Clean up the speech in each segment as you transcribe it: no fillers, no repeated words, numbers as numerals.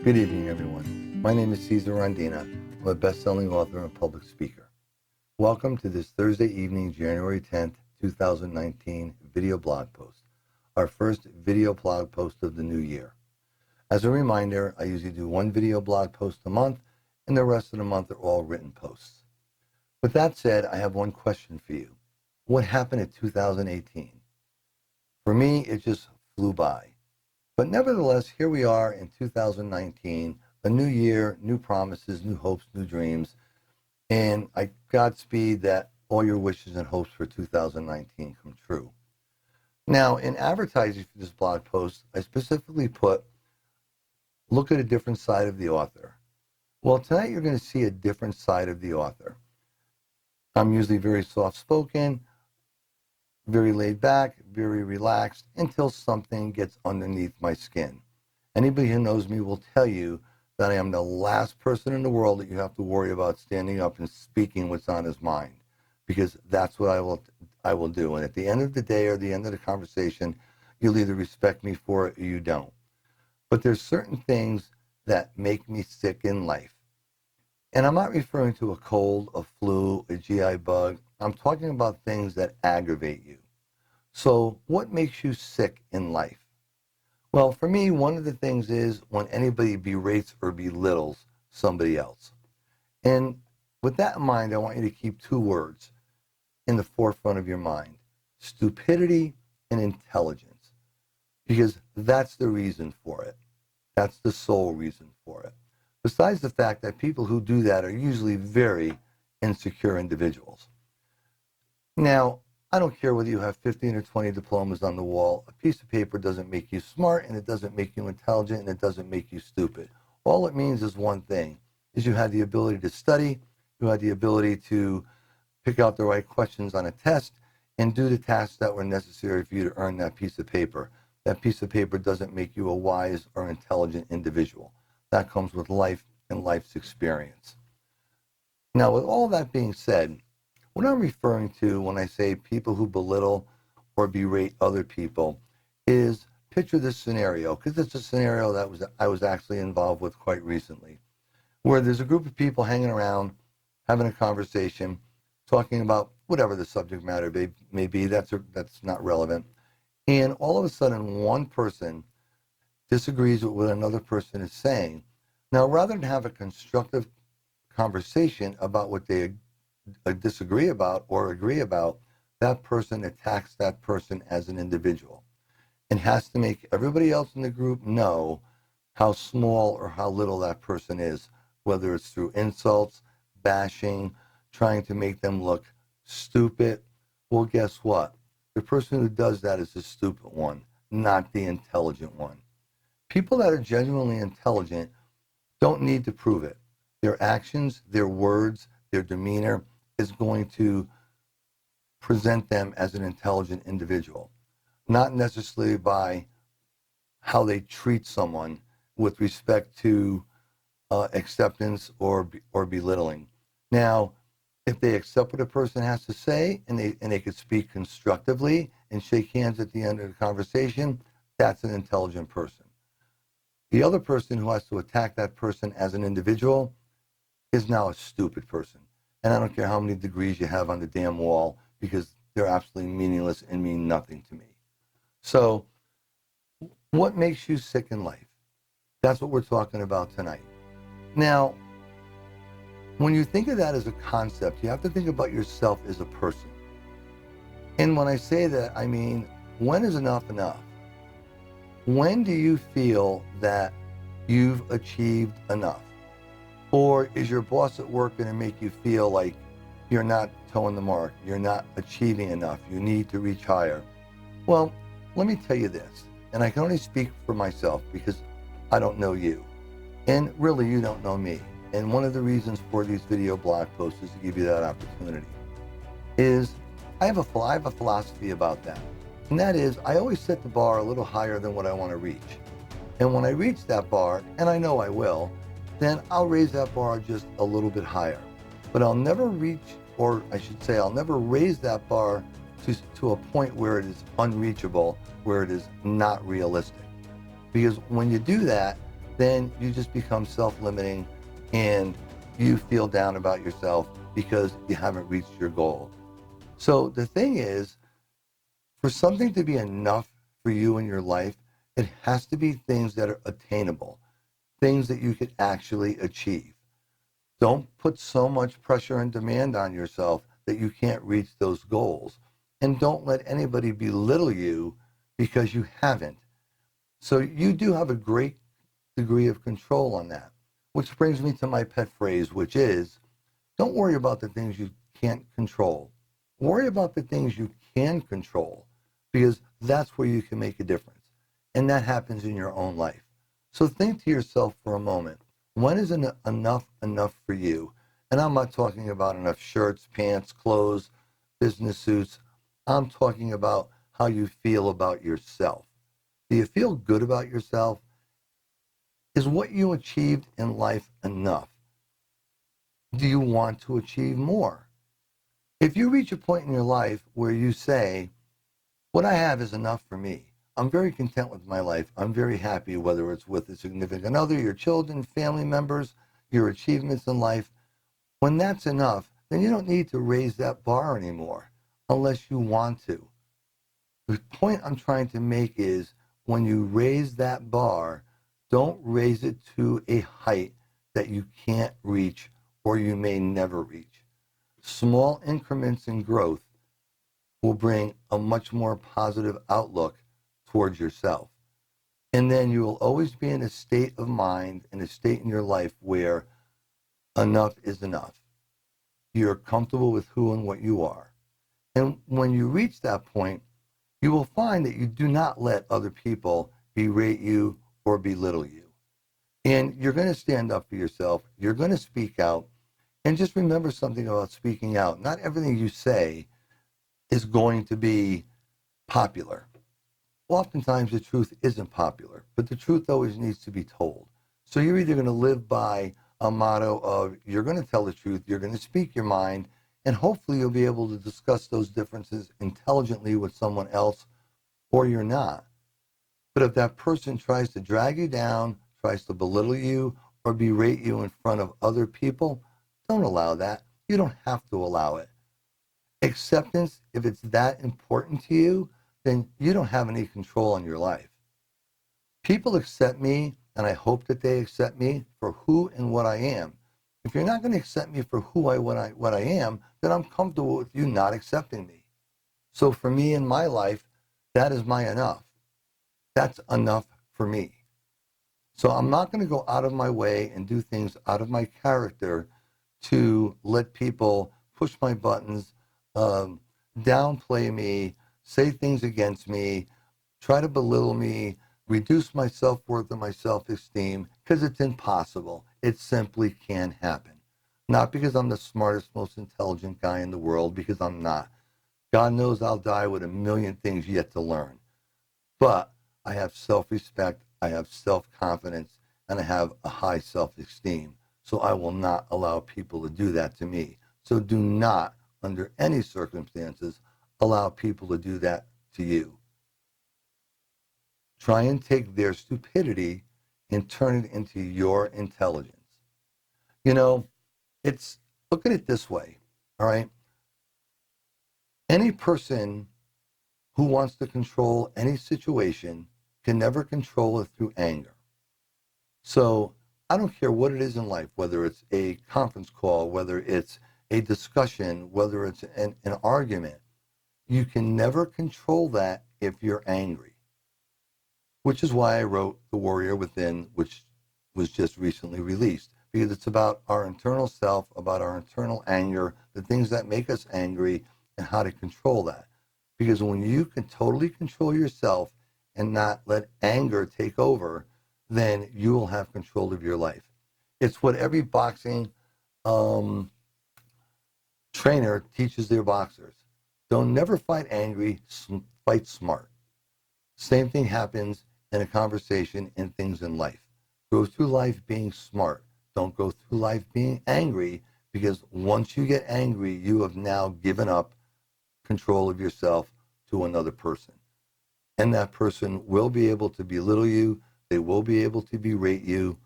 Good evening, everyone. My name is Cesar Rondina. I'm a best-selling author and public speaker. Welcome to this Thursday evening, January 10th, 2019 video blog post, our first video blog post of the new year. As a reminder, I usually do one video blog post a month, and the rest of the month are all written posts. With that said, I have one question for you. What happened in 2018? For me, it just flew by. But nevertheless, here we are in 2019, a new year, new promises, new hopes, new dreams. And I Godspeed that all your wishes and hopes for 2019 come true. Now, in advertising for this blog post, I specifically put, look at a different side of the author. Well, tonight you're going to see a different side of the author. I'm usually very soft-spoken, very laid back, very relaxed, until something gets underneath my skin. Anybody who knows me will tell you that I am the last person in the world that you have to worry about standing up and speaking what's on his mind, because that's what I will do. And at the end of the day or the end of the conversation, you'll either respect me for it or you don't. But there's certain things that make me sick in life. And I'm not referring to a cold, a flu, a GI bug. I'm talking about things that aggravate you. So what makes you sick in life? Well, for me, one of the things is when anybody berates or belittles somebody else. And with that in mind, I want you to keep two words in the forefront of your mind: stupidity and intelligence. Because that's the reason for it. That's the sole reason for it. Besides the fact that people who do that are usually very insecure individuals. Now, I don't care whether you have 15 or 20 diplomas on the wall. A piece of paper doesn't make you smart, and it doesn't make you intelligent, and it doesn't make you stupid. All it means is one thing, is you had the ability to study, you had the ability to pick out the right questions on a test, and do the tasks that were necessary for you to earn that piece of paper. That piece of paper doesn't make you a wise or intelligent individual. That comes with life and life's experience. Now, with all that being said, what I'm referring to when I say people who belittle or berate other people is, picture this scenario, because it's a scenario that I was actually involved with quite recently, where there's a group of people hanging around, having a conversation, talking about whatever the subject matter may be. That's not relevant. And all of a sudden, one person disagrees with what another person is saying. Now, rather than have a constructive conversation about what they disagree about or agree about, that person attacks that person as an individual and has to make everybody else in the group know how small or how little that person is, whether it's through insults, bashing, trying to make them look stupid. Well, guess what? The person who does that is the stupid one, not the intelligent one. People that are genuinely intelligent don't need to prove it. Their actions, their words, their demeanor is going to present them as an intelligent individual, not necessarily by how they treat someone with respect to acceptance or belittling. Now, if they accept what a person has to say and they could speak constructively and shake hands at the end of the conversation, that's an intelligent person. The other person who has to attack that person as an individual is now a stupid person. And I don't care how many degrees you have on the damn wall, because they're absolutely meaningless and mean nothing to me. So what makes you sick in life? That's what we're talking about tonight. Now, when you think of that as a concept, you have to think about yourself as a person. And when I say that, I mean, when is enough enough? When do you feel that you've achieved enough? Or is your boss at work going to make you feel like you're not towing the mark, you're not achieving enough, you need to reach higher? Well, let me tell you this, and I can only speak for myself because I don't know you. And really, you don't know me. And one of the reasons for these video blog posts is to give you that opportunity. I have a philosophy about that. And that is, I always set the bar a little higher than what I want to reach. And when I reach that bar, and I know I will, then I'll raise that bar just a little bit higher. But I'll never reach, or I should say, I'll never raise that bar to a point where it is unreachable, where it is not realistic. Because when you do that, then you just become self-limiting and you feel down about yourself because you haven't reached your goal. So the thing is, for something to be enough for you in your life, it has to be things that are attainable, things that you could actually achieve. Don't put so much pressure and demand on yourself that you can't reach those goals. And don't let anybody belittle you because you haven't. So you do have a great degree of control on that. Which brings me to my pet phrase, which is, don't worry about the things you can't control. Worry about the things you can control, because that's where you can make a difference. And that happens in your own life. So think to yourself for a moment, when is enough for you? And I'm not talking about enough shirts, pants, clothes, business suits. I'm talking about how you feel about yourself. Do you feel good about yourself? Is what you achieved in life enough? Do you want to achieve more? If you reach a point in your life where you say, what I have is enough for me, I'm very content with my life, I'm very happy, whether it's with a significant other, your children, family members, your achievements in life, when that's enough, then you don't need to raise that bar anymore unless you want to. The point I'm trying to make is, when you raise that bar, don't raise it to a height that you can't reach or you may never reach. Small increments in growth will bring a much more positive outlook towards yourself. And then you will always be in a state of mind, in a state in your life where enough is enough. You're comfortable with who and what you are. And when you reach that point, you will find that you do not let other people berate you or belittle you. And you're going to stand up for yourself. You're going to speak out. And just remember something about speaking out. Not everything you say is going to be popular. Oftentimes the truth isn't popular, but the truth always needs to be told. So you're either going to live by a motto of, you're going to tell the truth, you're going to speak your mind, and hopefully you'll be able to discuss those differences intelligently with someone else, or you're not. But if that person tries to drag you down, tries to belittle you, or berate you in front of other people, don't allow that. You don't have to allow it. Acceptance, if it's that important to you, then you don't have any control on your life. People accept me, and I hope that they accept me for who and what I am. If you're not going to accept me for what I am, then I'm comfortable with you not accepting me. So for me in my life, that is my enough. That's enough for me. So I'm not going to go out of my way and do things out of my character to let people push my buttons, downplay me, say things against me, try to belittle me, reduce my self-worth and my self-esteem, because it's impossible. It simply can't happen. Not because I'm the smartest, most intelligent guy in the world, because I'm not. God knows I'll die with a million things yet to learn. But I have self-respect, I have self-confidence, and I have a high self-esteem. So I will not allow people to do that to me. So do not, under any circumstances, allow people to do that to you. Try and take their stupidity and turn it into your intelligence. You know, look at it this way, all right? Any person who wants to control any situation can never control it through anger. So I don't care what it is in life, whether it's a conference call, whether it's a discussion, whether it's an argument, you can never control that if you're angry. Which is why I wrote The Warrior Within, which was just recently released, because it's about our internal self, about our internal anger, the things that make us angry, and how to control that. Because when you can totally control yourself and not let anger take over, then you will have control of your life. It's what every boxing trainer teaches their boxers. Don't never fight angry, fight smart. Same thing happens in a conversation and things in life. Go through life being smart. Don't go through life being angry, because once you get angry, you have now given up control of yourself to another person. And that person will be able to belittle you, They will be able to berate you.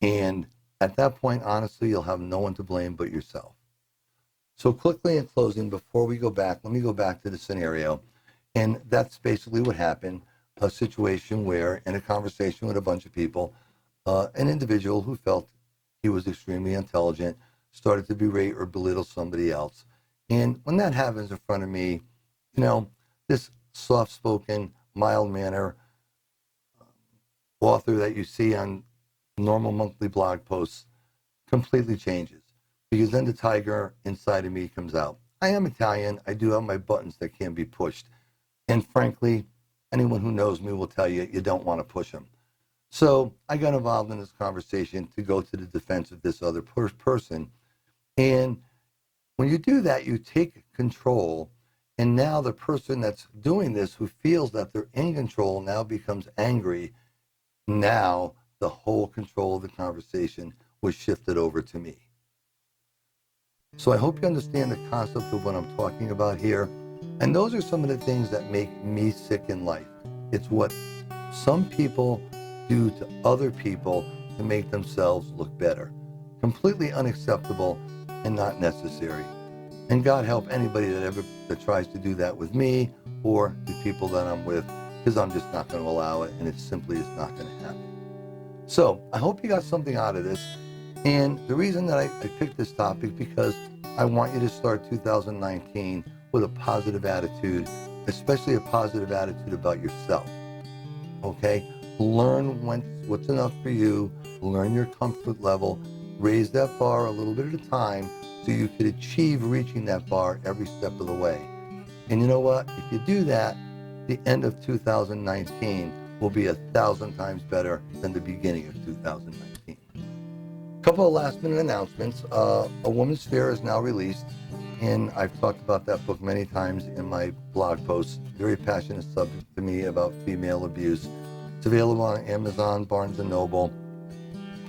And at that point, honestly, you'll have no one to blame but yourself. So quickly in closing, before we go back, let me go back to the scenario. And that's basically what happened. A situation where, in a conversation with a bunch of people, an individual who felt he was extremely intelligent started to berate or belittle somebody else. And when that happens in front of me, this soft-spoken, mild-manner author that you see on normal monthly blog posts completely changes, because then the tiger inside of me comes out. I am Italian. I do have my buttons that can be pushed. And frankly, anyone who knows me will tell you, you don't want to push them. So I got involved in this conversation to go to the defense of this other person. And when you do that, you take control. And now the person that's doing this, who feels that they're in control, now becomes angry. Now the whole control of the conversation was shifted over to me. So I hope you understand the concept of what I'm talking about here. And those are some of the things that make me sick in life. It's what some people do to other people to make themselves look better. Completely unacceptable and not necessary. And God help anybody that tries to do that with me or the people that I'm with, because I'm just not going to allow it, and it simply is not going to happen. So I hope you got something out of this. And the reason that I picked this topic, because I want you to start 2019 with a positive attitude, especially a positive attitude about yourself. Okay? Learn what's enough for you. Learn your comfort level. Raise that bar a little bit at a time so you could achieve reaching that bar every step of the way. And you know what? If you do that, the end of 2019 will be 1,000 times better than the beginning of 2019. A couple of last-minute announcements. A Woman's Fair is now released, and I've talked about that book many times in my blog posts. Very passionate subject to me about female abuse. It's available on Amazon, Barnes & Noble.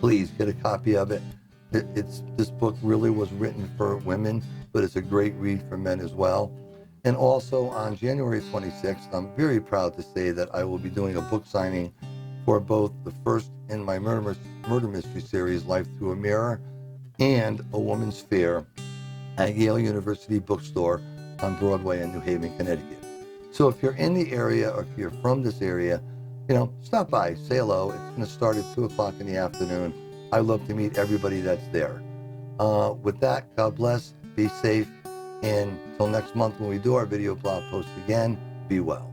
Please get a copy of it. This book really was written for women, but it's a great read for men as well. And also on January 26th, I'm very proud to say that I will be doing a book signing for both the first in my murder mystery series, Life Through a Mirror, and A Woman's Fair at Yale University Bookstore on Broadway in New Haven, Connecticut. So if you're in the area, or if you're from this area, stop by, say hello. It's going to start at 2 o'clock in the afternoon. I love to meet everybody that's there. With that, God bless, be safe, and until next month when we do our video blog post again, be well.